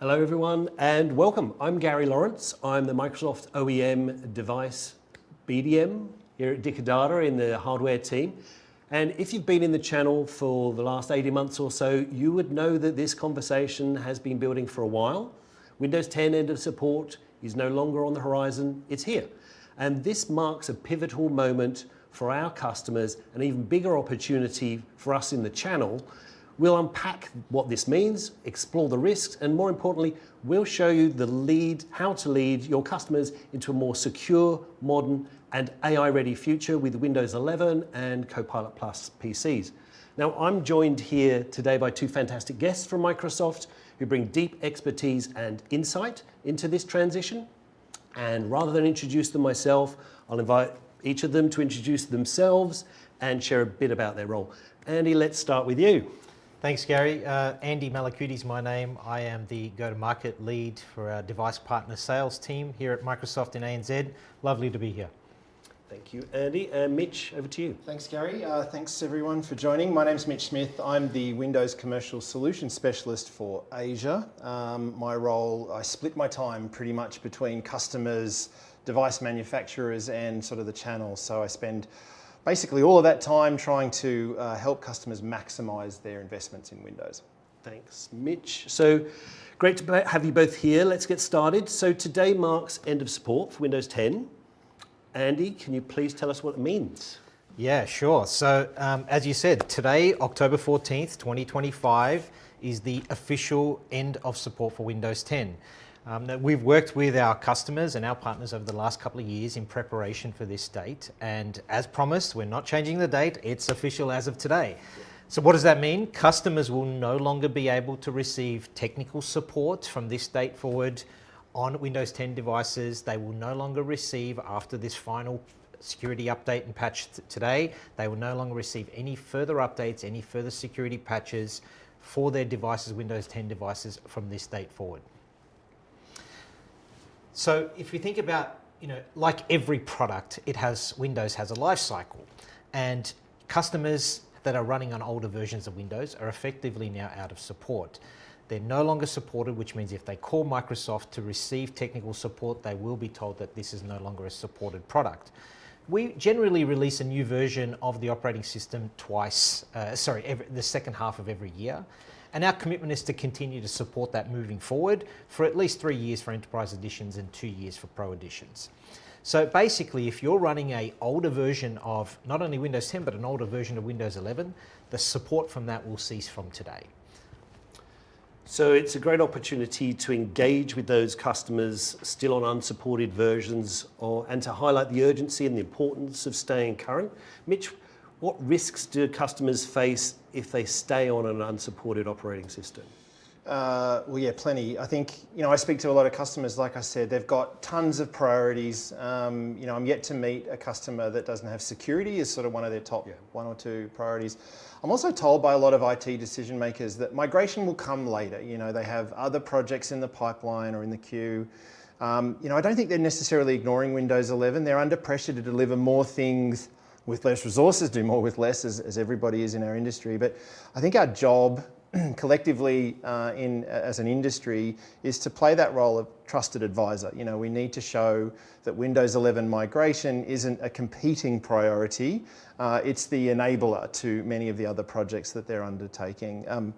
Hello everyone and welcome. I'm Gary Lawrence. I'm the Microsoft OEM device BDM here at Dicker Data in the hardware team. And if you've been in the channel for the last 80 months or so, you would know that this conversation has been building for a while. Windows 10 end of support is no longer on the horizon, it's here. And this marks a pivotal moment for our customers, an even bigger opportunity for us in the channel. We'll unpack what this means, explore the risks, and more importantly, we'll show you how to lead your customers into a more secure, modern, and AI-ready future with Windows 11 and Copilot Plus PCs. Now, I'm joined here today by two fantastic guests from Microsoft who bring deep expertise and insight into this transition. And rather than introduce them myself, I'll invite each of them to introduce themselves and share a bit about their role. Andy, let's start with you. Thanks, Gary. Andy Malakooti is my name. I am the go-to-market lead for our device partner sales team here at Microsoft in ANZ. Lovely to be here. Thank you, Andy. And Mitch, over to you. Thanks, Gary. Thanks, everyone, for joining. My name's Mitch Smith. I'm the Windows Commercial Solutions Specialist for Asia. My role, I split my time pretty much between customers, device manufacturers, and sort of the channel. So I spend basically all of that time trying to help customers maximize their investments in Windows. Thanks, Mitch. So great to have you both here. Let's get started. So today marks end of support for Windows 10. Andy, can you please tell us what it means? Yeah, sure. So as you said, today, October 14th, 2025, is the official end of support for Windows 10. We've worked with our customers and our partners over the last couple of years in preparation for this date. And as promised, we're not changing the date. It's official as of today. So what does that mean? Customers will no longer be able to receive technical support from this date forward on Windows 10 devices. They will no longer receive, after this final security update and patch today, they will no longer receive any further updates, any further security patches for their devices, Windows 10 devices, from this date forward. So if you think about, like every product, Windows has a life cycle, and customers that are running on older versions of Windows are effectively now out of support. They're no longer supported, which means if they call Microsoft to receive technical support, they will be told that this is no longer a supported product. We generally release a new version of the operating system the second half of every year. And our commitment is to continue to support that moving forward for at least 3 years for enterprise editions and 2 years for pro editions. So basically, if you're running an older version of not only Windows 10, but an older version of Windows 11, the support from that will cease from today. So it's a great opportunity to engage with those customers still on unsupported versions and to highlight the urgency and the importance of staying current. Mitch, what risks do customers face if they stay on an unsupported operating system? Well, yeah, plenty. I think, I speak to a lot of customers, like I said, they've got tons of priorities. I'm yet to meet a customer that doesn't have security as sort of one of their top 1 or 2 priorities. I'm also told by a lot of IT decision makers that migration will come later. They have other projects in the pipeline or in the queue. I don't think they're necessarily ignoring Windows 11. They're under pressure to deliver more things with less resources, do more with less, as everybody is in our industry. But I think our job collectively as an industry is to play that role of trusted advisor. We need to show that Windows 11 migration isn't a competing priority. It's the enabler to many of the other projects that they're undertaking.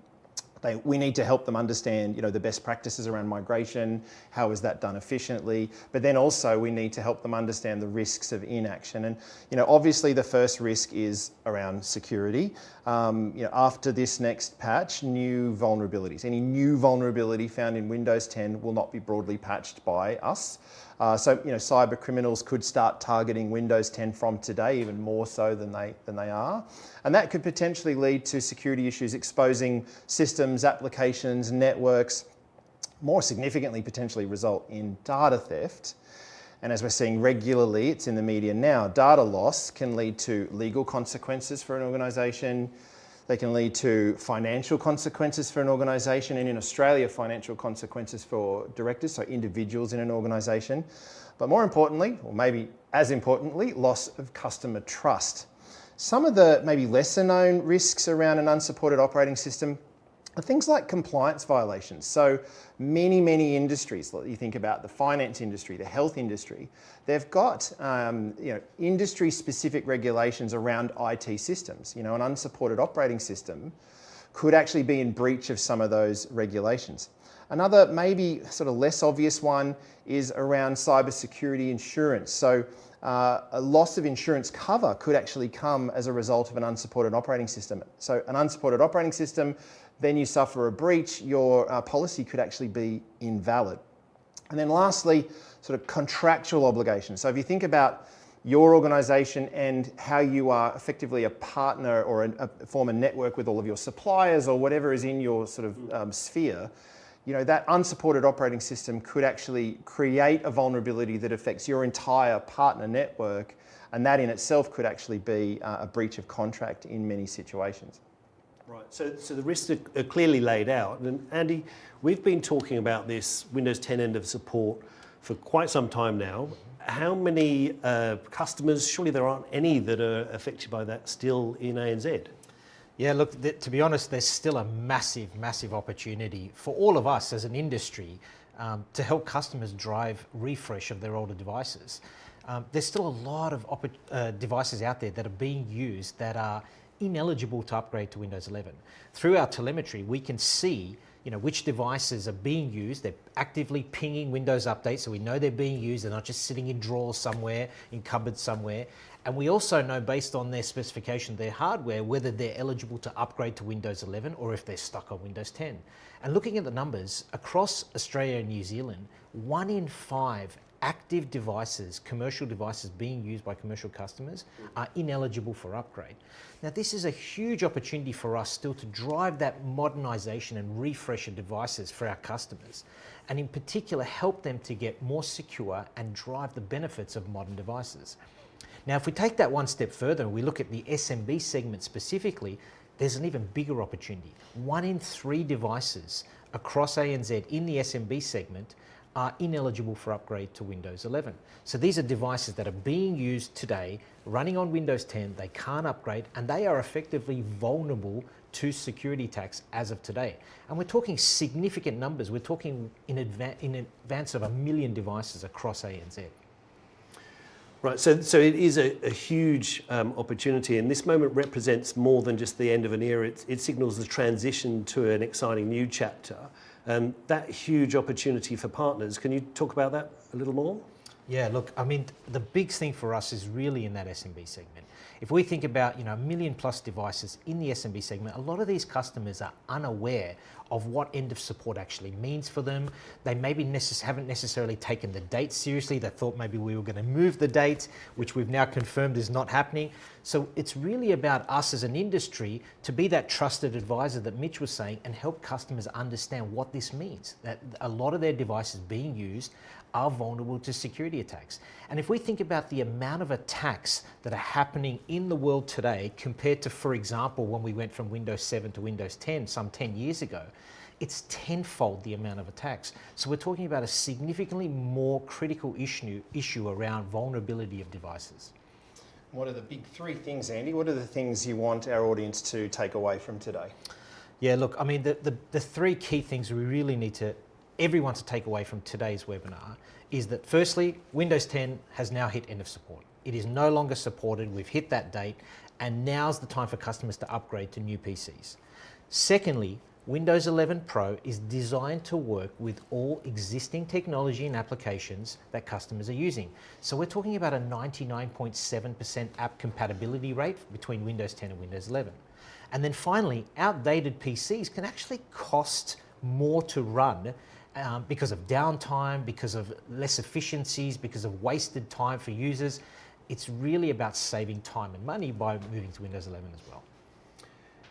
We need to help them understand, the best practices around migration. How is that done efficiently? But then also we need to help them understand the risks of inaction. And, obviously the first risk is around security. After this next patch, new vulnerabilities. Any new vulnerability found in Windows 10 will not be broadly patched by us. So cyber criminals could start targeting Windows 10 from today, even more so than they are. And that could potentially lead to security issues exposing systems, applications, networks, more significantly potentially result in data theft. And as we're seeing regularly, it's in the media now, data loss can lead to legal consequences for an organisation. They can lead to financial consequences for an organisation, and in Australia, financial consequences for directors, so individuals in an organisation. But more importantly, or maybe as importantly, loss of customer trust. Some of the maybe lesser known risks around an unsupported operating system are things like compliance violations. So many industries, like you think about the finance industry, the health industry, they've got industry-specific regulations around IT systems. An unsupported operating system could actually be in breach of some of those regulations. Another maybe sort of less obvious one is around cybersecurity insurance. So a loss of insurance cover could actually come as a result of an unsupported operating system. So an unsupported operating system, then you suffer a breach, your policy could actually be invalid. And then lastly, sort of contractual obligations. So if you think about your organisation and how you are effectively a partner or form a network with all of your suppliers or whatever is in your sort of sphere, that unsupported operating system could actually create a vulnerability that affects your entire partner network, and that in itself could actually be a breach of contract in many situations. Right, so the risks are clearly laid out. And Andy, we've been talking about this Windows 10 end of support for quite some time now. How many customers, surely there aren't any that are affected by that still in ANZ? Yeah, look, to be honest, there's still a massive opportunity for all of us as an industry to help customers drive refresh of their older devices. There's still a lot of devices out there that are being used that are ineligible to upgrade to Windows 11. Through our telemetry, we can see which devices are being used. They're actively pinging Windows updates, so we know they're being used. They're not just sitting in drawers somewhere, in cupboards somewhere. And we also know, based on their specification, their hardware, whether they're eligible to upgrade to Windows 11 or if they're stuck on Windows 10. And looking at the numbers, across Australia and New Zealand, 1 in 5 active devices, commercial devices being used by commercial customers, are ineligible for upgrade. Now, this is a huge opportunity for us still to drive that modernisation and refresh of devices for our customers, and in particular help them to get more secure and drive the benefits of modern devices. Now, if we take that one step further and we look at the SMB segment specifically, there's an even bigger opportunity. 1 in 3 devices across ANZ in the SMB segment are ineligible for upgrade to Windows 11. So these are devices that are being used today, running on Windows 10, they can't upgrade, and they are effectively vulnerable to security attacks as of today. And we're talking significant numbers. We're talking in advance of 1 million devices across ANZ. Right, so it is a huge opportunity, and this moment represents more than just the end of an era. It signals the transition to an exciting new chapter. That huge opportunity for partners. Can you talk about that a little more? Yeah, look, I mean, the big thing for us is really in that SMB segment. If we think about 1 million plus devices in the SMB segment, a lot of these customers are unaware of what end of support actually means for them. They maybe haven't necessarily taken the date seriously. They thought maybe we were going to move the date, which we've now confirmed is not happening. So it's really about us as an industry to be that trusted advisor that Mitch was saying and help customers understand what this means, that a lot of their devices being used are vulnerable to security attacks. And if we think about the amount of attacks that are happening in the world today compared to, for example, when we went from Windows 7 to Windows 10 some 10 years ago, it's tenfold the amount of attacks. So we're talking about a significantly more critical issue around vulnerability of devices. What are the big 3 things, Andy? What are the things you want our audience to take away from today? Yeah, look, I mean, the 3 key things we really need everyone to take away from today's webinar is that firstly, Windows 10 has now hit end of support. It is no longer supported, we've hit that date, and now's the time for customers to upgrade to new PCs. Secondly, Windows 11 Pro is designed to work with all existing technology and applications that customers are using. So we're talking about a 99.7% app compatibility rate between Windows 10 and Windows 11. And then finally, outdated PCs can actually cost more to run because of downtime, because of less efficiencies, because of wasted time for users. It's really about saving time and money by moving to Windows 11 as well.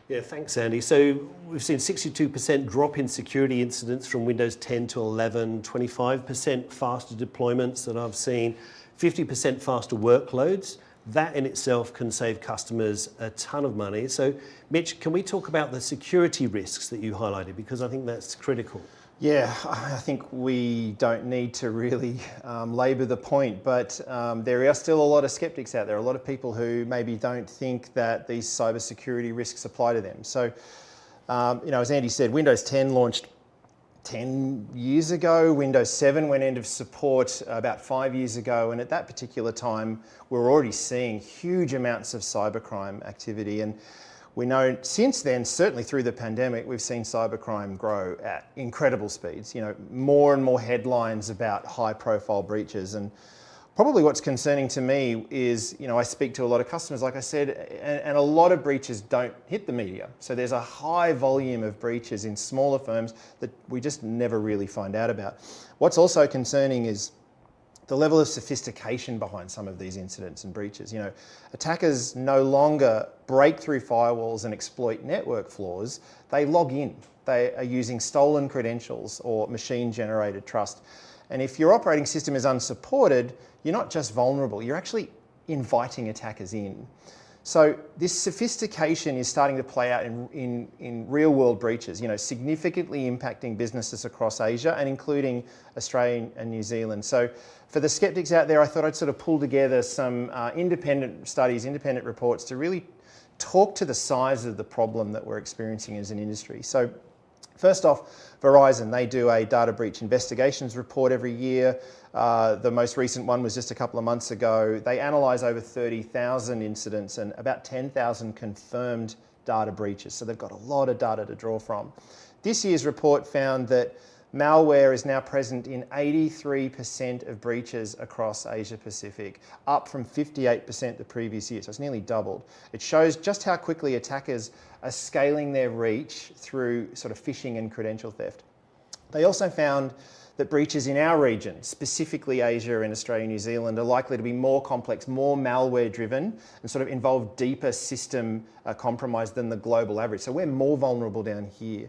Yeah, thanks, Andy. So we've seen 62% drop in security incidents from Windows 10 to 11, 25% faster deployments that I've seen, 50% faster workloads. That in itself can save customers a ton of money. So, Mitch, can we talk about the security risks that you highlighted? Because I think that's critical. Yeah, I think we don't need to really labour the point, but there are still a lot of skeptics out there, a lot of people who maybe don't think that these cybersecurity risks apply to them. So As Andy said, Windows 10 launched 10 years ago. Windows 7 went end of support about 5 years ago, and at that particular time, we were already seeing huge amounts of cybercrime activity. And we know since then, certainly through the pandemic, we've seen cybercrime grow at incredible speeds. More and more headlines about high-profile breaches. And probably what's concerning to me is, I speak to a lot of customers, like I said, and a lot of breaches don't hit the media. So there's a high volume of breaches in smaller firms that we just never really find out about. What's also concerning is the level of sophistication behind some of these incidents and breaches. Attackers no longer break through firewalls and exploit network flaws. They log in. They are using stolen credentials or machine-generated trust. And if your operating system is unsupported, you're not just vulnerable, you're actually inviting attackers in. So this sophistication is starting to play out in real-world breaches, significantly impacting businesses across Asia and including Australia and New Zealand. So for the skeptics out there, I thought I'd sort of pull together some independent studies, independent reports to really talk to the size of the problem that we're experiencing as an industry. So first off, Verizon, they do a data breach investigations report every year. The most recent one was just a couple of months ago. They analyse over 30,000 incidents and about 10,000 confirmed data breaches. So they've got a lot of data to draw from. This year's report found that malware is now present in 83% of breaches across Asia Pacific, up from 58% the previous year. So it's nearly doubled. It shows just how quickly attackers are scaling their reach through sort of phishing and credential theft. They also found that breaches in our region, specifically Asia and Australia and New Zealand, are likely to be more complex, more malware driven, and sort of involve deeper system compromise than the global average. So we're more vulnerable down here.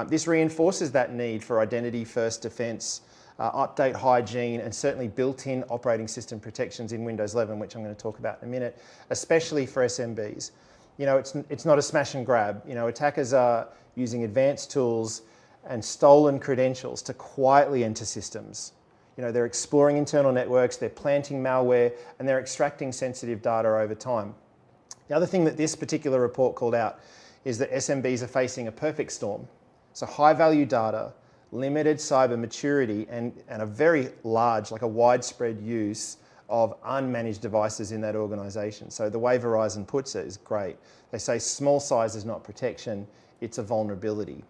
This reinforces that need for identity first defense, update hygiene, and certainly built-in operating system protections in Windows 11, which I'm going to talk about in a minute, especially for SMBs. It's not a smash and grab. Attackers are using advanced tools and stolen credentials to quietly enter systems. They're exploring internal networks, they're planting malware, and they're extracting sensitive data over time. The other thing that this particular report called out is that SMBs are facing a perfect storm. So high-value data, limited cyber maturity, and a very large, like a widespread use of unmanaged devices in that organisation. So the way Verizon puts it is great. They say small size is not protection, it's a vulnerability.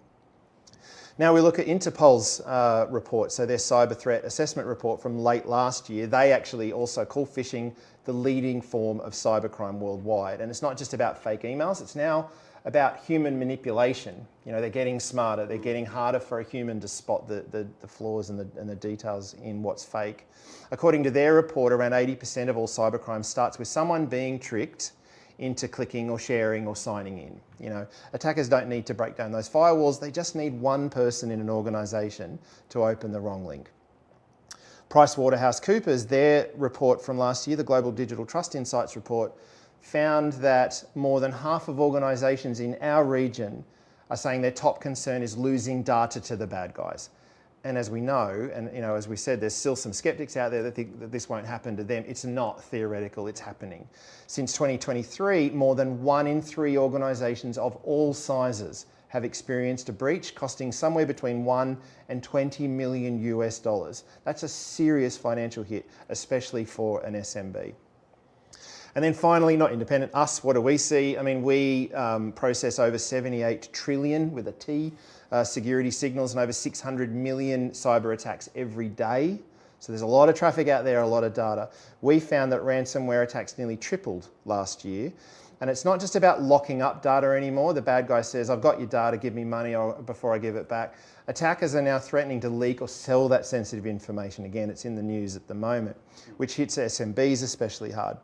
Now we look at Interpol's report, so their cyber threat assessment report from late last year. They actually also call phishing the leading form of cybercrime worldwide. And it's not just about fake emails, it's now about human manipulation. They're getting smarter, they're getting harder for a human to spot the flaws and the details in what's fake. According to their report, around 80% of all cybercrime starts with someone being tricked into clicking or sharing or signing in. Attackers don't need to break down those firewalls, they just need one person in an organisation to open the wrong link. PricewaterhouseCoopers, their report from last year, the Global Digital Trust Insights report, found that more than half of organisations in our region are saying their top concern is losing data to the bad guys. And as we know, and as we said, there's still some skeptics out there that think that this won't happen to them. It's not theoretical, it's happening. Since 2023, more than 1 in 3 organisations of all sizes have experienced a breach costing somewhere between $1 and $20 million US. That's a serious financial hit, especially for an SMB. And then finally, not independent, us, what do we see? We process over 78 trillion with a T security signals and over 600 million cyber attacks every day. So there's a lot of traffic out there, a lot of data. We found that ransomware attacks nearly tripled last year. And it's not just about locking up data anymore. The bad guy says, I've got your data, give me money before I give it back. Attackers are now threatening to leak or sell that sensitive information. Again, it's in the news at the moment, which hits SMBs especially hard.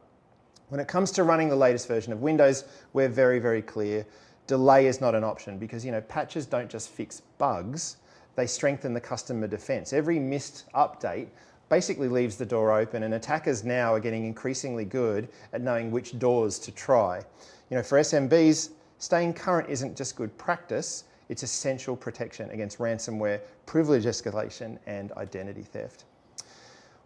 When it comes to running the latest version of Windows, we're very, very clear. Delay is not an option because patches don't just fix bugs, they strengthen the customer defense. Every missed update basically leaves the door open, and attackers now are getting increasingly good at knowing which doors to try. For SMBs, staying current isn't just good practice, it's essential protection against ransomware, privilege escalation, and identity theft.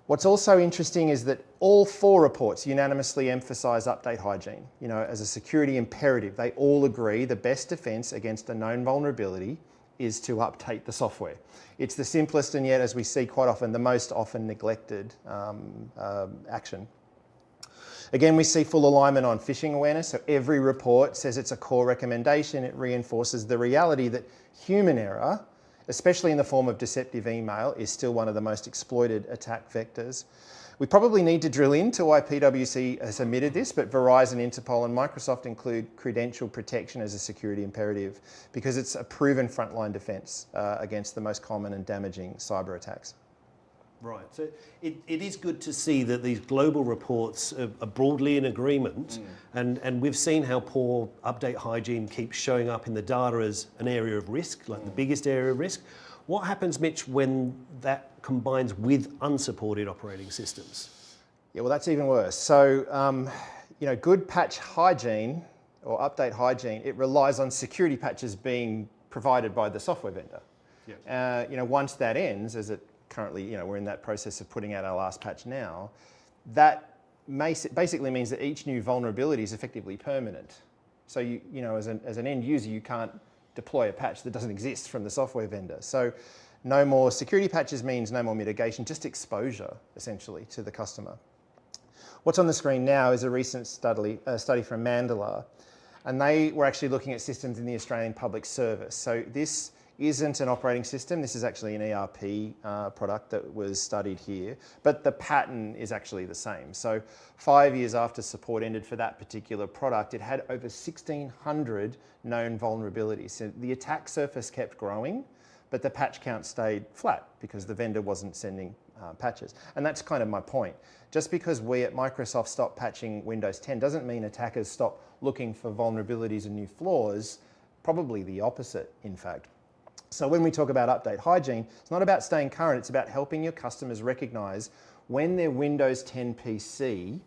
What's also interesting is that all 4 reports unanimously emphasise update hygiene, as a security imperative. They all agree the best defence against a known vulnerability is to update the software. It's the simplest and yet, as we see quite often, the most often neglected action. Again, we see full alignment on phishing awareness. So every report says it's a core recommendation. It reinforces the reality that human error, especially in the form of deceptive email, is still one of the most exploited attack vectors. We probably need to drill into why PwC has omitted this, but Verizon, Interpol and Microsoft include credential protection as a security imperative because it's a proven frontline defence against the most common and damaging cyber attacks. Right, so it is good to see that these global reports are broadly in agreement, and we've seen how poor update hygiene keeps showing up in the data as an area of risk, like the biggest area of risk. What happens, Mitch, when that combines with unsupported operating systems? Yeah, well, that's even worse. So, good patch hygiene or update hygiene, it relies on security patches being provided by the software vendor. Yeah. Once that ends, as it currently, we're in that process of putting out our last patch now, that basically means that each new vulnerability is effectively permanent. So as an end user, you can't deploy a patch that doesn't exist from the software vendor. So no more security patches means no more mitigation, just exposure, essentially, to the customer. What's on the screen now is a recent study from Mandela, and they were actually looking at systems in the Australian Public Service. So this isn't an operating system. This is actually an ERP product that was studied here, but the pattern is actually the same. So 5 years after support ended for that particular product, it had over 1,600 known vulnerabilities. So the attack surface kept growing, but the patch count stayed flat because the vendor wasn't sending patches. And that's kind of my point. Just because we at Microsoft stopped patching Windows 10 doesn't mean attackers stop looking for vulnerabilities and new flaws. Probably the opposite, in fact. So when we talk about update hygiene, it's not about staying current, it's about helping your customers recognise when their Windows 10 PC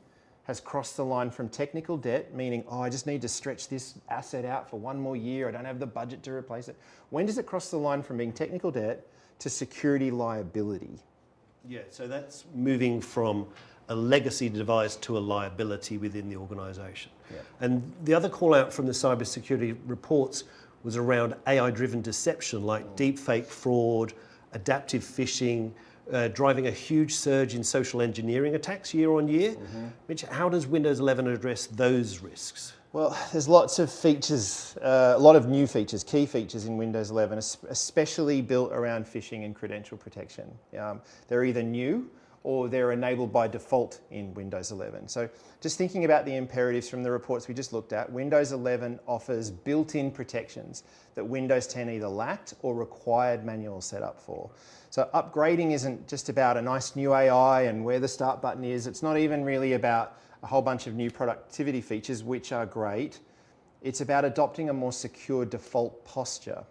has crossed the line from technical debt, meaning, I just need to stretch this asset out for 1 more year, I don't have the budget to replace it. When does it cross the line from being technical debt to security liability? Yeah, so that's moving from a legacy device to a liability within the organisation. Yeah. And the other call out from the cybersecurity reports was around AI-driven deception like deepfake fraud, adaptive phishing, driving a huge surge in social engineering attacks year on year. Mitch, how does Windows 11 address those risks? Well, there's lots of features, a lot of new features, key features in Windows 11, especially built around phishing and credential protection. They're either new or they're enabled by default in Windows 11. So just thinking about the imperatives from the reports we just looked at, Windows 11 offers built-in protections that Windows 10 either lacked or required manual setup for. So upgrading isn't just about a nice new AI and where the start button is. It's not even really about a whole bunch of new productivity features, which are great. It's about adopting a more secure default posture.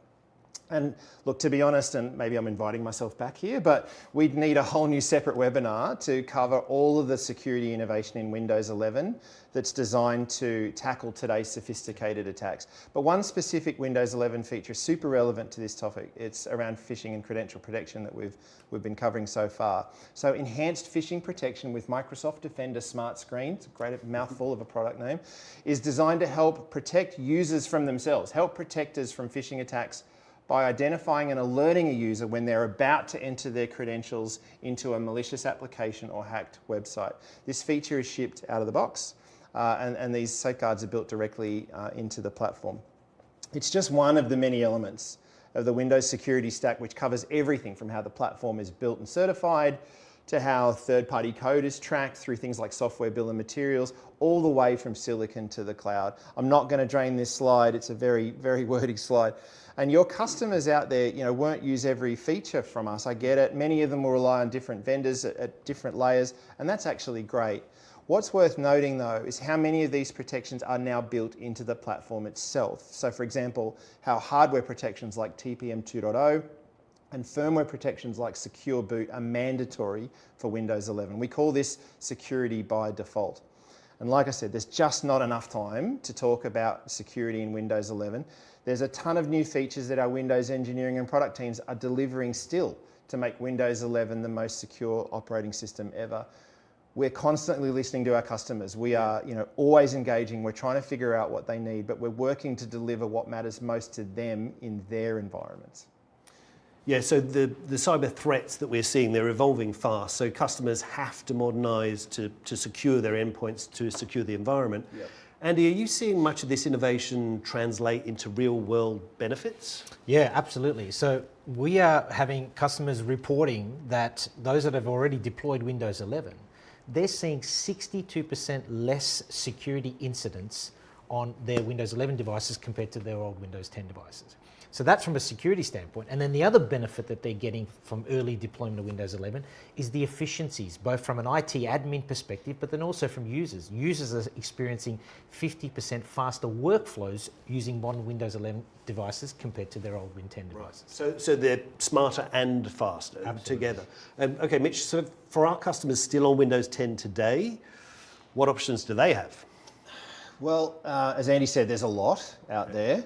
And look, to be honest, and maybe I'm inviting myself back here, but we'd need a whole new separate webinar to cover all of the security innovation in Windows 11 that's designed to tackle today's sophisticated attacks. But one specific Windows 11 feature is super relevant to this topic. It's around phishing and credential protection that we've been covering so far. So enhanced phishing protection with Microsoft Defender Smart Screen, it's a great mouthful of a product name, is designed to help protect users from themselves, help protect us from phishing attacks by identifying and alerting a user when they're about to enter their credentials into a malicious application or hacked website. This feature is shipped out of the box, and these safeguards are built directly into the platform. It's just one of the many elements of the Windows security stack, which covers everything from how the platform is built and certified, to how third-party code is tracked through things like software bill of materials, all the way from silicon to the cloud. I'm not going to drain this slide. It's a very, very wordy slide. And your customers out there, won't use every feature from us. I get it. Many of them will rely on different vendors at different layers, and that's actually great. What's worth noting, though, is how many of these protections are now built into the platform itself. So, for example, how hardware protections like TPM 2.0 and firmware protections like Secure Boot are mandatory for Windows 11. We call this security by default. And like I said, there's just not enough time to talk about security in Windows 11. There's a ton of new features that our Windows engineering and product teams are delivering still to make Windows 11 the most secure operating system ever. We're constantly listening to our customers. We are, always engaging. We're trying to figure out what they need, but we're working to deliver what matters most to them in their environments. Yeah, so the cyber threats that we're seeing, they're evolving fast. So customers have to modernise to secure their endpoints, to secure the environment. Yep. Andy, are you seeing much of this innovation translate into real world benefits? Yeah, absolutely. So we are having customers reporting that those that have already deployed Windows 11, they're seeing 62% less security incidents on their Windows 11 devices compared to their old Windows 10 devices. So that's from a security standpoint. And then the other benefit that they're getting from early deployment of Windows 11 is the efficiencies, both from an IT admin perspective, but then also from users. Users are experiencing 50% faster workflows using modern Windows 11 devices compared to their old Win 10 devices. Right. So they're smarter and faster together. Okay, Mitch, so for our customers still on Windows 10 today, what options do they have? Well, as Andy said, there's a lot out there.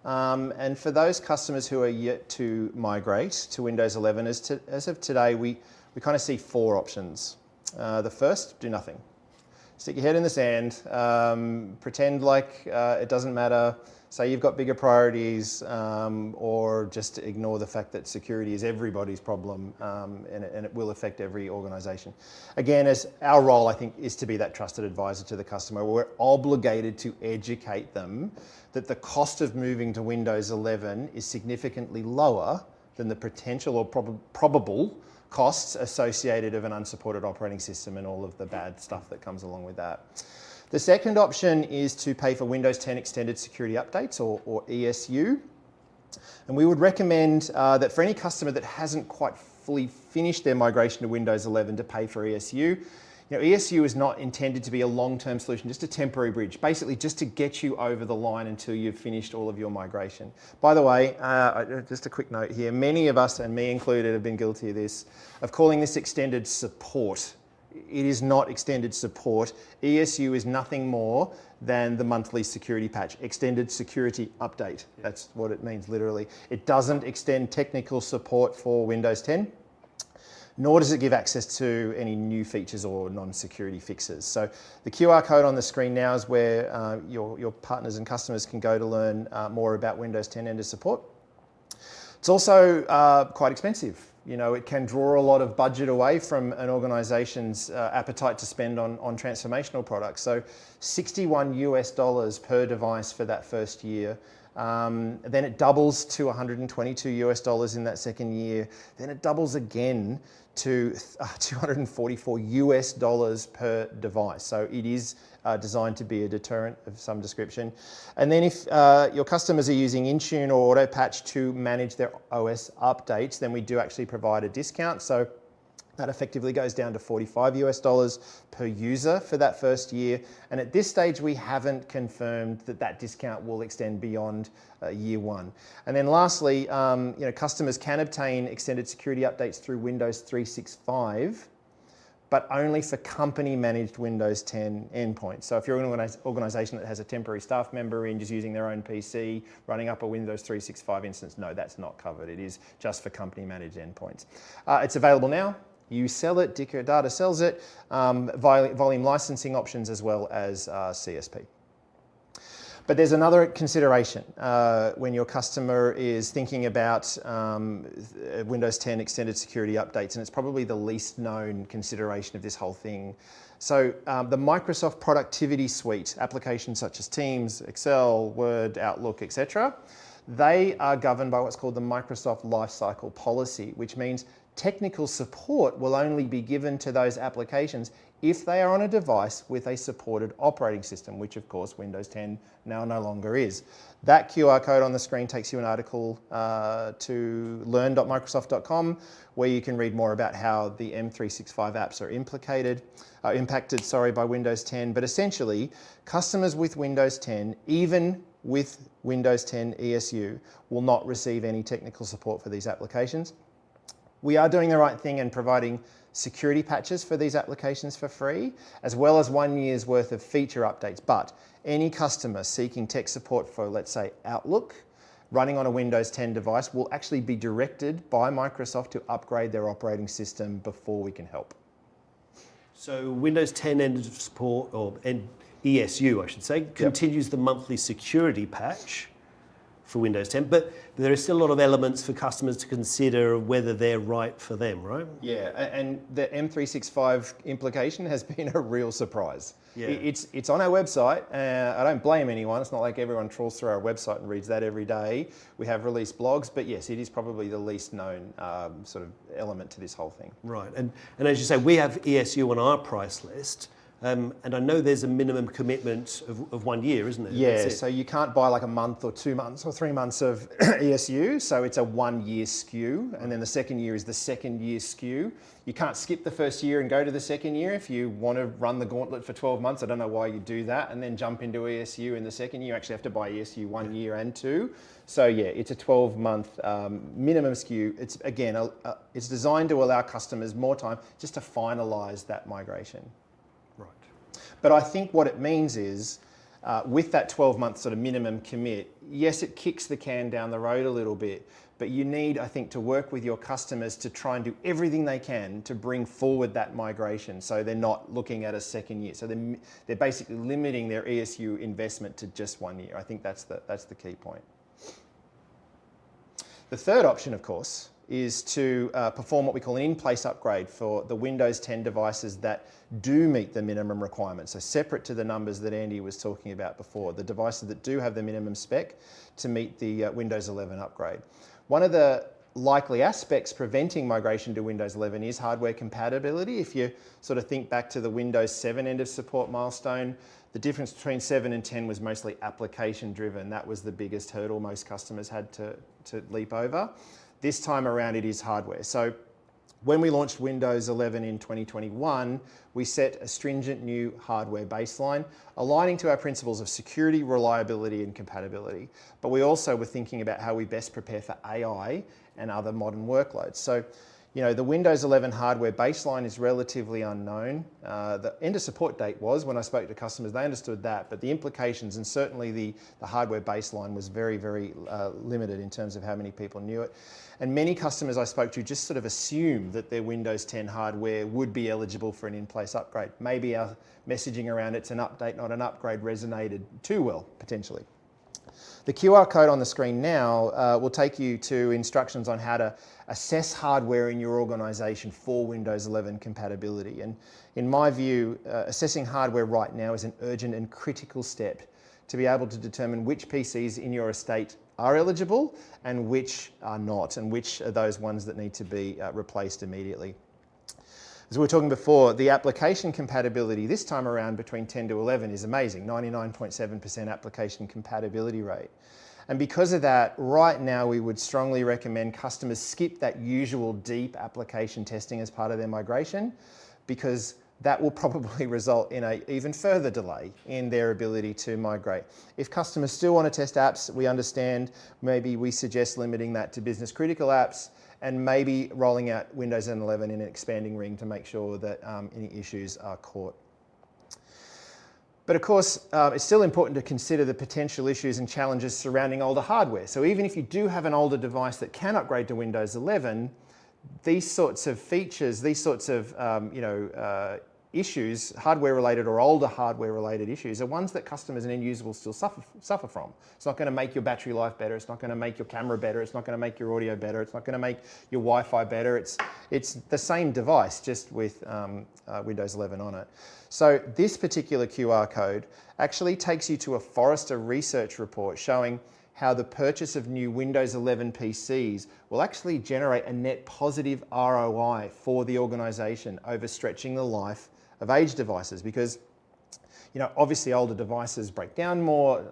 And for those customers who are yet to migrate to Windows 11, as of today, we kind of see 4 options. The first, do nothing. Stick your head in the sand, pretend like it doesn't matter, say you've got bigger priorities, or just ignore the fact that security is everybody's problem, and it will affect every organisation. Again, as our role, I think, is to be that trusted advisor to the customer. We're obligated to educate them that the cost of moving to Windows 11 is significantly lower than the potential or probable costs associated of an unsupported operating system and all of the bad stuff that comes along with that. The second option is to pay for Windows 10 Extended Security Updates, or ESU. And we would recommend that for any customer that hasn't quite fully finished their migration to Windows 11 to pay for ESU. ESU is not intended to be a long-term solution, just a temporary bridge, basically just to get you over the line until you've finished all of your migration. By the way, just a quick note here, many of us, and me included, have been guilty of this, of calling this extended support. It is not extended support. ESU is nothing more than the monthly security patch, extended security update. That's what it means literally. It doesn't extend technical support for Windows 10. Nor does it give access to any new features or non-security fixes. So the QR code on the screen now is where your partners and customers can go to learn more about Windows 10 end of support. It's also quite expensive. It can draw a lot of budget away from an organization's appetite to spend on transformational products. So $61 per device for that first year. Then it doubles to $122 in that second year. Then it doubles again to $244 per device. So it is designed to be a deterrent of some description. And then if your customers are using Intune or AutoPatch to manage their OS updates, then we do actually provide a discount. So that effectively goes down to $45 per user for that first year. And at this stage, we haven't confirmed that discount will extend beyond year 1. And then lastly, customers can obtain extended security updates through Windows 365, but only for company-managed Windows 10 endpoints. So if you're an organization that has a temporary staff member in just using their own PC, running up a Windows 365 instance, no, that's not covered. It is just for company-managed endpoints. It's available now. You sell it, Dicker Data sells it, volume licensing options as well as CSP. But there's another consideration when your customer is thinking about Windows 10 extended security updates, and it's probably the least known consideration of this whole thing. So the Microsoft Productivity Suite, applications such as Teams, Excel, Word, Outlook, etc., they are governed by what's called the Microsoft Lifecycle Policy, which means technical support will only be given to those applications if they are on a device with a supported operating system, which of course Windows 10 now no longer is. That QR code on the screen takes you an article to learn.microsoft.com, where you can read more about how the M365 apps are impacted by Windows 10. But essentially, customers with Windows 10, even with Windows 10 ESU, will not receive any technical support for these applications. We are doing the right thing and providing security patches for these applications for free, as well as 1 year's worth of feature updates. But any customer seeking tech support for, let's say, Outlook, running on a Windows 10 device will actually be directed by Microsoft to upgrade their operating system before we can help. So Windows 10 end of support, or ESU I should say, continues the monthly security patch for Windows 10, but there are still a lot of elements for customers to consider whether they're right for them, right? Yeah, and the M365 implication has been a real surprise. Yeah. It's on our website. I don't blame anyone. It's not like everyone trawls through our website and reads that every day. We have released blogs, but yes, it is probably the least known sort of element to this whole thing. Right, and as you say, we have ESU on our price list. And I know there's a minimum commitment of 1 year, isn't there? Yeah, so you can't buy like a month or 2 months or 3 months of ESU. So it's a 1 year SKU. And then the second year is the second year SKU. You can't skip the first year and go to the second year if you want to run the gauntlet for 12 months. I don't know why you do that and then jump into ESU in the second year. You actually have to buy ESU 1 year and 2. So yeah, it's a 12-month minimum SKU. It's again, it's designed to allow customers more time just to finalize that migration. But I think what it means is, with that 12-month sort of minimum commit, yes, it kicks the can down the road a little bit, but you need, I think, to work with your customers to try and do everything they can to bring forward that migration so they're not looking at a second year. So they're basically limiting their ESU investment to just 1 year. I think that's the key point. The third option, of course, is to perform what we call an in-place upgrade for the Windows 10 devices that do meet the minimum requirements. So separate to the numbers that Andy was talking about before, the devices that do have the minimum spec to meet the Windows 11 upgrade. One of the likely aspects preventing migration to Windows 11 is hardware compatibility. If you sort of think back to the Windows 7 end of support milestone, the difference between 7 and 10 was mostly application driven. That was the biggest hurdle most customers had to leap over. This time around it is hardware. So when we launched Windows 11 in 2021, we set a stringent new hardware baseline, aligning to our principles of security, reliability, and compatibility. But we also were thinking about how we best prepare for AI and other modern workloads. So, you know, the Windows 11 hardware baseline is relatively unknown. The end of support date was, when I spoke to customers, they understood that, but the implications and certainly the hardware baseline was very, very limited in terms of how many people knew it. And many customers I spoke to just sort of assumed that their Windows 10 hardware would be eligible for an in-place upgrade. Maybe our messaging around it's an update, not an upgrade, resonated too well, potentially. The QR code on the screen now will take you to instructions on how to assess hardware in your organization for Windows 11 compatibility. And in my view, assessing hardware right now is an urgent and critical step to be able to determine which PCs in your estate are eligible and which are not, and which are those ones that need to be replaced immediately. As we were talking before, the application compatibility this time around between 10 to 11 is amazing, 99.7% application compatibility rate. And because of that, right now we would strongly recommend customers skip that usual deep application testing as part of their migration, because that will probably result in an even further delay in their ability to migrate. If customers still want to test apps, we understand, maybe we suggest limiting that to business critical apps, and maybe rolling out Windows 11 in an expanding ring to make sure that any issues are caught. But of course, it's still important to consider the potential issues and challenges surrounding older hardware. So even if you do have an older device that can upgrade to Windows 11, these sorts of features, these sorts of issues, hardware-related or older hardware-related issues, are ones that customers and end users will still suffer from. It's not going to make your battery life better. It's not going to make your camera better. It's not going to make your audio better. It's not going to make your Wi-Fi better. It's the same device, just with Windows 11 on it. So this particular QR code actually takes you to a Forrester research report showing how the purchase of new Windows 11 PCs will actually generate a net positive ROI for the organization, overstretching the life of aged devices, because obviously older devices break down more,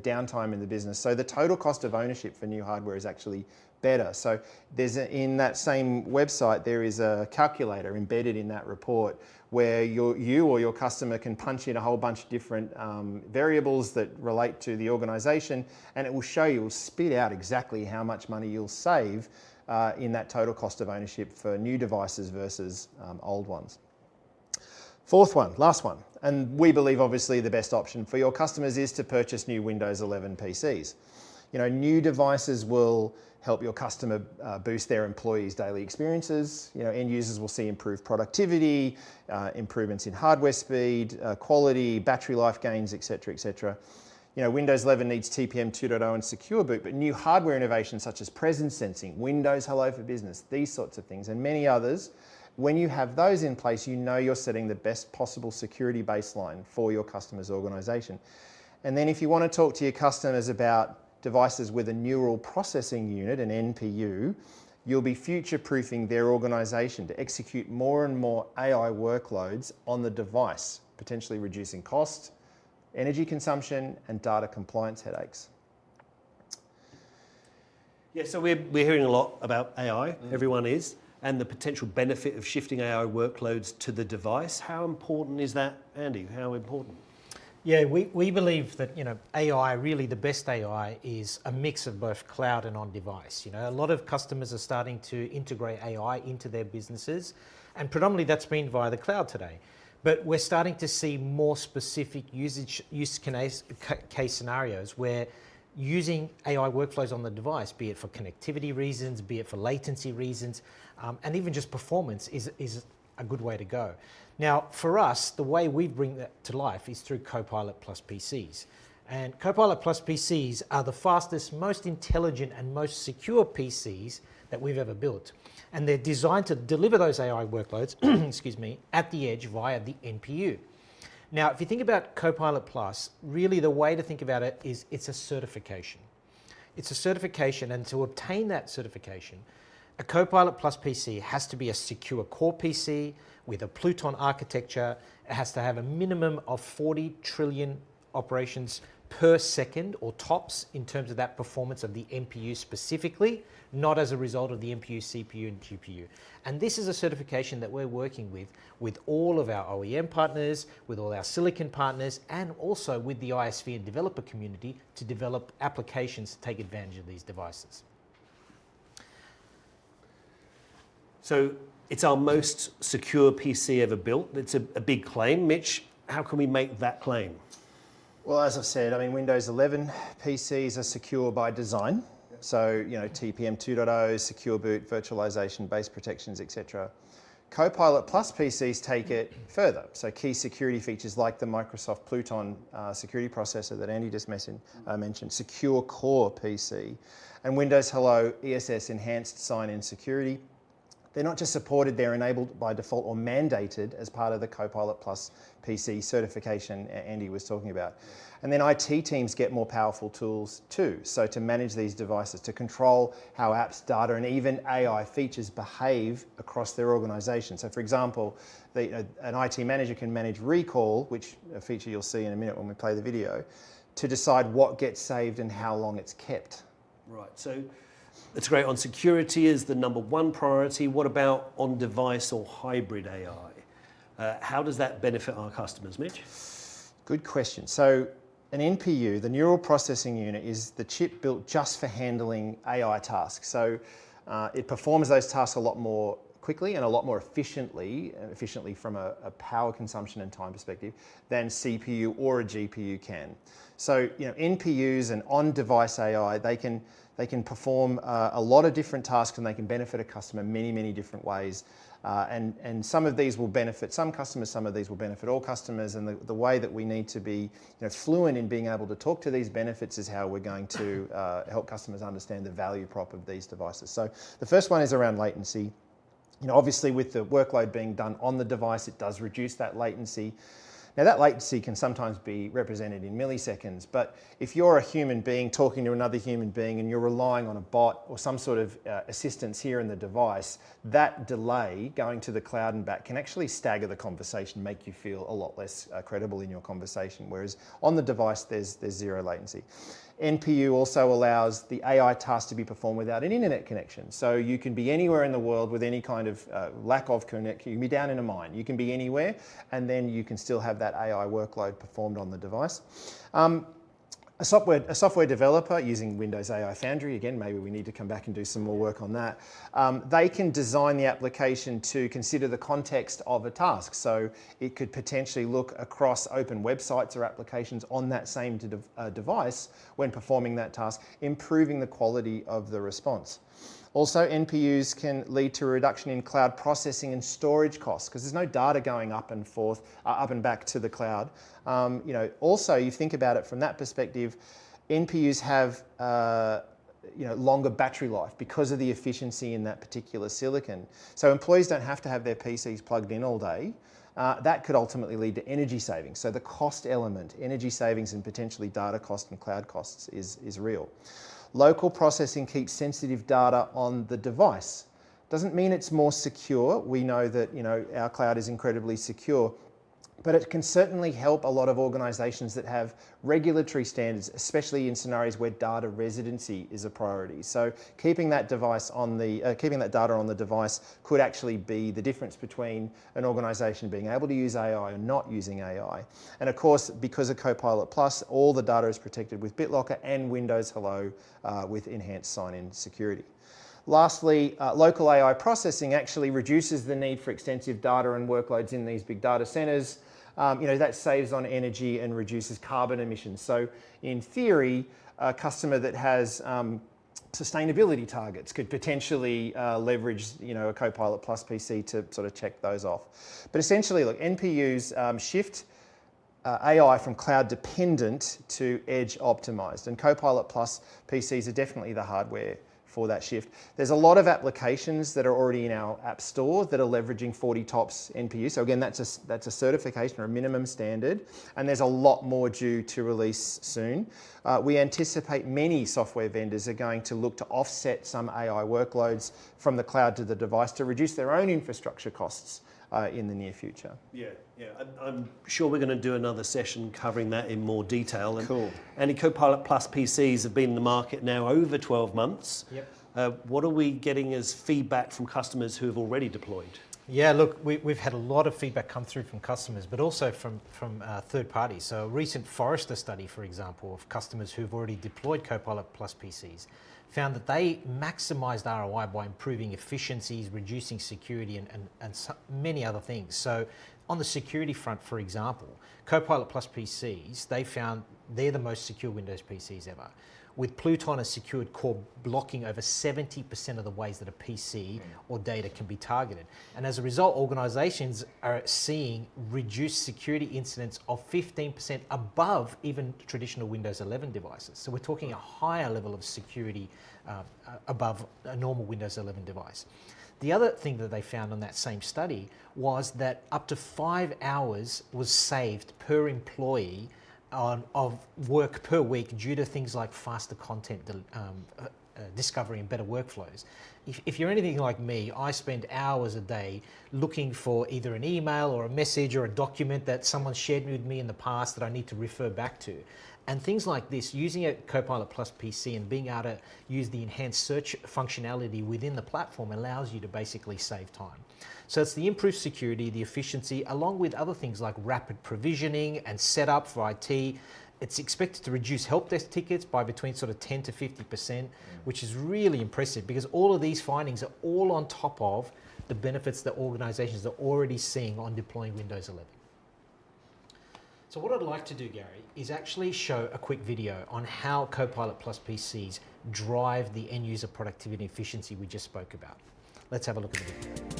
downtime in the business. So the total cost of ownership for new hardware is actually better. So in that same website, there is a calculator embedded in that report where you or your customer can punch in a whole bunch of different variables that relate to the organization, and it will show you, will spit out exactly how much money you'll save in that total cost of ownership for new devices versus old ones. Fourth one, last one, and we believe obviously the best option for your customers is to purchase new Windows 11 PCs. New devices will help your customer boost their employees' daily experiences. End users will see improved productivity, improvements in hardware speed, quality, battery life gains, etc., etc. Windows 11 needs TPM 2.0 and Secure Boot, but new hardware innovations such as presence sensing, Windows Hello for Business, these sorts of things, and many others, when you have those in place, you're setting the best possible security baseline for your customer's organization. And then if you want to talk to your customers about devices with a neural processing unit, an NPU, you'll be future-proofing their organization to execute more and more AI workloads on the device, potentially reducing cost, energy consumption, and data compliance headaches. Yeah, so we're hearing a lot about AI, everyone is, and the potential benefit of shifting AI workloads to the device. How important is that, Andy? How important? Yeah, we believe that AI, really the best AI is a mix of both cloud and on-device. A lot of customers are starting to integrate AI into their businesses, and predominantly that's been via the cloud today. But we're starting to see more specific use case scenarios where using AI workflows on the device, be it for connectivity reasons, be it for latency reasons, and even just performance is a good way to go. Now, for us, the way we bring that to life is through Copilot Plus PCs. And Copilot Plus PCs are the fastest, most intelligent, and most secure PCs that we've ever built. And they're designed to deliver those AI workloads, excuse me, at the edge via the NPU. Now, if you think about Copilot Plus, really the way to think about it is it's a certification. It's a certification, and to obtain that certification, a Copilot Plus PC has to be a secure core PC with a Pluton architecture. It has to have a minimum of 40 trillion operations per second, or TOPS, in terms of that performance of the NPU specifically, not as a result of the NPU, CPU, and GPU. And this is a certification that we're working with all of our OEM partners, with all our silicon partners, and also with the ISV and developer community to develop applications to take advantage of these devices. So it's our most secure PC ever built. It's a big claim. Mitch, how can we make that claim? Well, as I've said, Windows 11 PCs are secure by design. So, TPM 2.0, Secure Boot, virtualization, base protections, etc. Copilot Plus PCs take it further. So key security features like the Microsoft Pluton security processor that Andy just mentioned, Secure Core PC, and Windows Hello ESS Enhanced Sign-In Security. They're not just supported, they're enabled by default or mandated as part of the Copilot Plus PC certification Andy was talking about. And then IT teams get more powerful tools too. So to manage these devices, to control how apps, data, and even AI features behave across their organization. So for example, an IT manager can manage recall, which a feature you'll see in a minute when we play the video, to decide what gets saved and how long it's kept. Right, so that's great. On security is the number one priority. What about on-device or hybrid AI? How does that benefit our customers, Mitch? Good question. So an NPU, the neural processing unit, is the chip built just for handling AI tasks. So it performs those tasks a lot more quickly and a lot more efficiently from a power consumption and time perspective, than CPU or a GPU can. So NPUs and on-device AI, they can perform a lot of different tasks, and they can benefit a customer many different ways. And some of these will benefit some customers, some of these will benefit all customers. And the way that we need to be fluent in being able to talk to these benefits is how we're going to help customers understand the value prop of these devices. So the first one is around latency. Obviously with the workload being done on the device, it does reduce that latency. Now that latency can sometimes be represented in milliseconds, but if you're a human being talking to another human being and you're relying on a bot or some sort of assistance here in the device, that delay going to the cloud and back can actually stagger the conversation, make you feel a lot less credible in your conversation, whereas on the device there's zero latency. NPU also allows the AI task to be performed without an internet connection. So you can be anywhere in the world with any kind of lack of connection. You can be down in a mine. You can be anywhere, and then you can still have that AI workload performed on the device. A software developer using Windows AI Foundry, again, maybe we need to come back and do some more work on that. They can design the application to consider the context of a task. So it could potentially look across open websites or applications on that same device when performing that task, improving the quality of the response. Also, NPUs can lead to a reduction in cloud processing and storage costs because there's no data going up and forth, up and back to the cloud. Also, you think about it from that perspective, NPUs have longer battery life because of the efficiency in that particular silicon. So employees don't have to have their PCs plugged in all day. That could ultimately lead to energy savings. So the cost element, energy savings and potentially data cost and cloud costs is real. Local processing keeps sensitive data on the device. Doesn't mean it's more secure. We know that our cloud is incredibly secure, but it can certainly help a lot of organisations that have regulatory standards, especially in scenarios where data residency is a priority. So keeping that data on the device could actually be the difference between an organisation being able to use AI or not using AI. And of course, because of Copilot Plus, all the data is protected with BitLocker and Windows Hello with enhanced sign-in security. Lastly, local AI processing actually reduces the need for extensive data and workloads in these big data centres. That saves on energy and reduces carbon emissions. So in theory, a customer that has sustainability targets could potentially leverage a Copilot Plus PC to sort of check those off. But essentially, look, NPUs shift AI from cloud dependent to edge optimized, and Copilot Plus PCs are definitely the hardware for that shift. There's a lot of applications that are already in our app store that are leveraging 40 TOPS NPU. So again, that's a certification or a minimum standard, and there's a lot more due to release soon. We anticipate many software vendors are going to look to offset some AI workloads from the cloud to the device to reduce their own infrastructure costs in the near future. Yeah. I'm sure we're going to do another session covering that in more detail. And, cool. And Copilot Plus PCs have been in the market now over 12 months. Yep. What are we getting as feedback from customers who have already deployed? Yeah, look, we've had a lot of feedback come through from customers, but also from third parties. So a recent Forrester study, for example, of customers who've already deployed Copilot Plus PCs found that they maximised ROI by improving efficiencies, reducing security, and many other things. So on the security front, for example, Copilot Plus PCs, they found they're the most secure Windows PCs ever. With Pluton as secured core blocking over 70% of the ways that a PC or data can be targeted. And as a result, organizations are seeing reduced security incidents of 15% above even traditional Windows 11 devices. So we're talking a higher level of security above a normal Windows 11 device. The other thing that they found on that same study was that up to 5 hours was saved per employee of work per week due to things like faster content discovery and better workflows. If you're anything like me, I spend hours a day looking for either an email or a message or a document that someone shared with me in the past that I need to refer back to. And things like this, using a Copilot Plus PC and being able to use the enhanced search functionality within the platform allows you to basically save time. So it's the improved security, the efficiency, along with other things like rapid provisioning and setup for IT. It's expected to reduce help desk tickets by between sort of 10 to 50%, which is really impressive because all of these findings are all on top of the benefits that organizations are already seeing on deploying Windows 11. So what I'd like to do, Gary, is actually show a quick video on how Copilot Plus PCs drive the end user productivity and efficiency we just spoke about. Let's have a look at the video.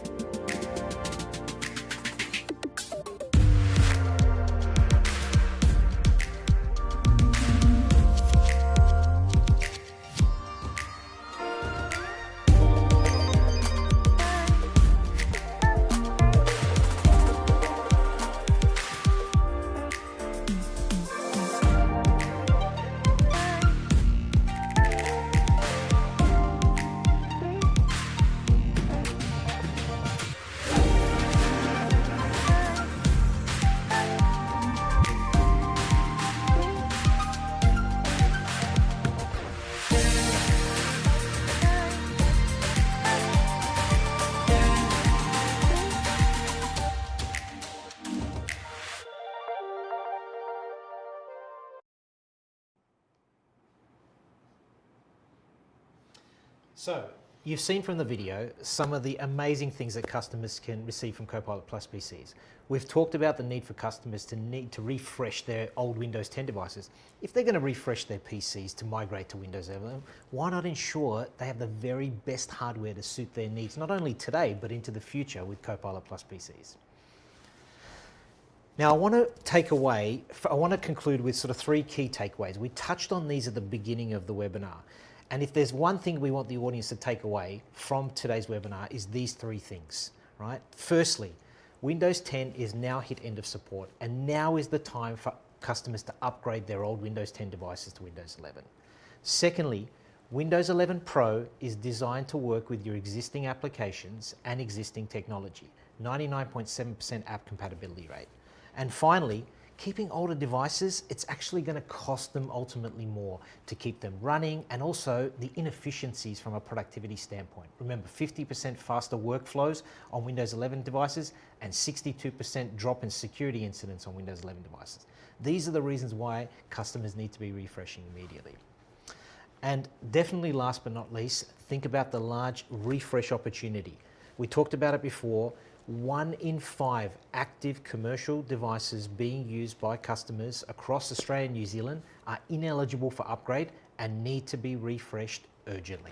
So, you've seen from the video some of the amazing things that customers can receive from Copilot Plus PCs. We've talked about the need for customers to need to refresh their old Windows 10 devices. If they're going to refresh their PCs to migrate to Windows 11, why not ensure they have the very best hardware to suit their needs, not only today, but into the future with Copilot Plus PCs? Now, I want to conclude with sort of 3 key takeaways. We touched on these at the beginning of the webinar. And if there's one thing we want the audience to take away from today's webinar is these 3 things, right? Firstly, Windows 10 is now hit end of support, and now is the time for customers to upgrade their old Windows 10 devices to Windows 11. Secondly, Windows 11 Pro is designed to work with your existing applications and existing technology, 99.7% app compatibility rate. And finally, keeping older devices, it's actually going to cost them ultimately more to keep them running, and also the inefficiencies from a productivity standpoint. Remember, 50% faster workflows on Windows 11 devices and 62% drop in security incidents on Windows 11 devices. These are the reasons why customers need to be refreshing immediately. And definitely last but not least, think about the large refresh opportunity. We talked about it before. 1 in 5 active commercial devices being used by customers across Australia and New Zealand are ineligible for upgrade and need to be refreshed urgently.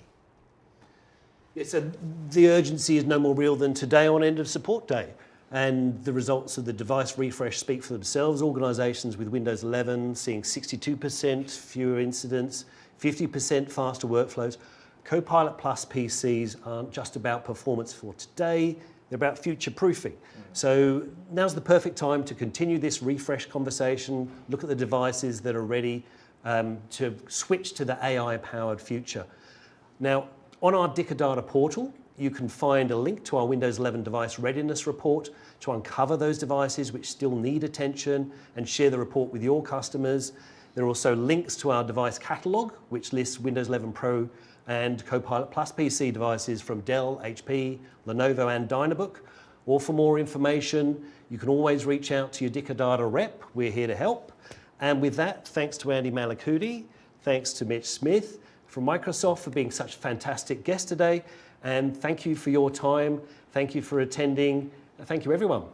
Yeah, so the urgency is no more real than today on end of support day. And the results of the device refresh speak for themselves. Organisations with Windows 11 seeing 62% fewer incidents, 50% faster workflows. Copilot Plus PCs aren't just about performance for today, they're about future proofing. So now's the perfect time to continue this refresh conversation, look at the devices that are ready to switch to the AI-powered future. Now, on our Dicadata portal, you can find a link to our Windows 11 device readiness report to uncover those devices which still need attention and share the report with your customers. There are also links to our device catalogue, which lists Windows 11 Pro and Copilot Plus PC devices from Dell, HP, Lenovo and Dynabook. Or for more information, you can always reach out to your Dicadata rep. We're here to help. And with that, thanks to Andy Malakooti, thanks to Mitch Smith from Microsoft for being such a fantastic guest today. And thank you for your time. Thank you for attending. Thank you, everyone.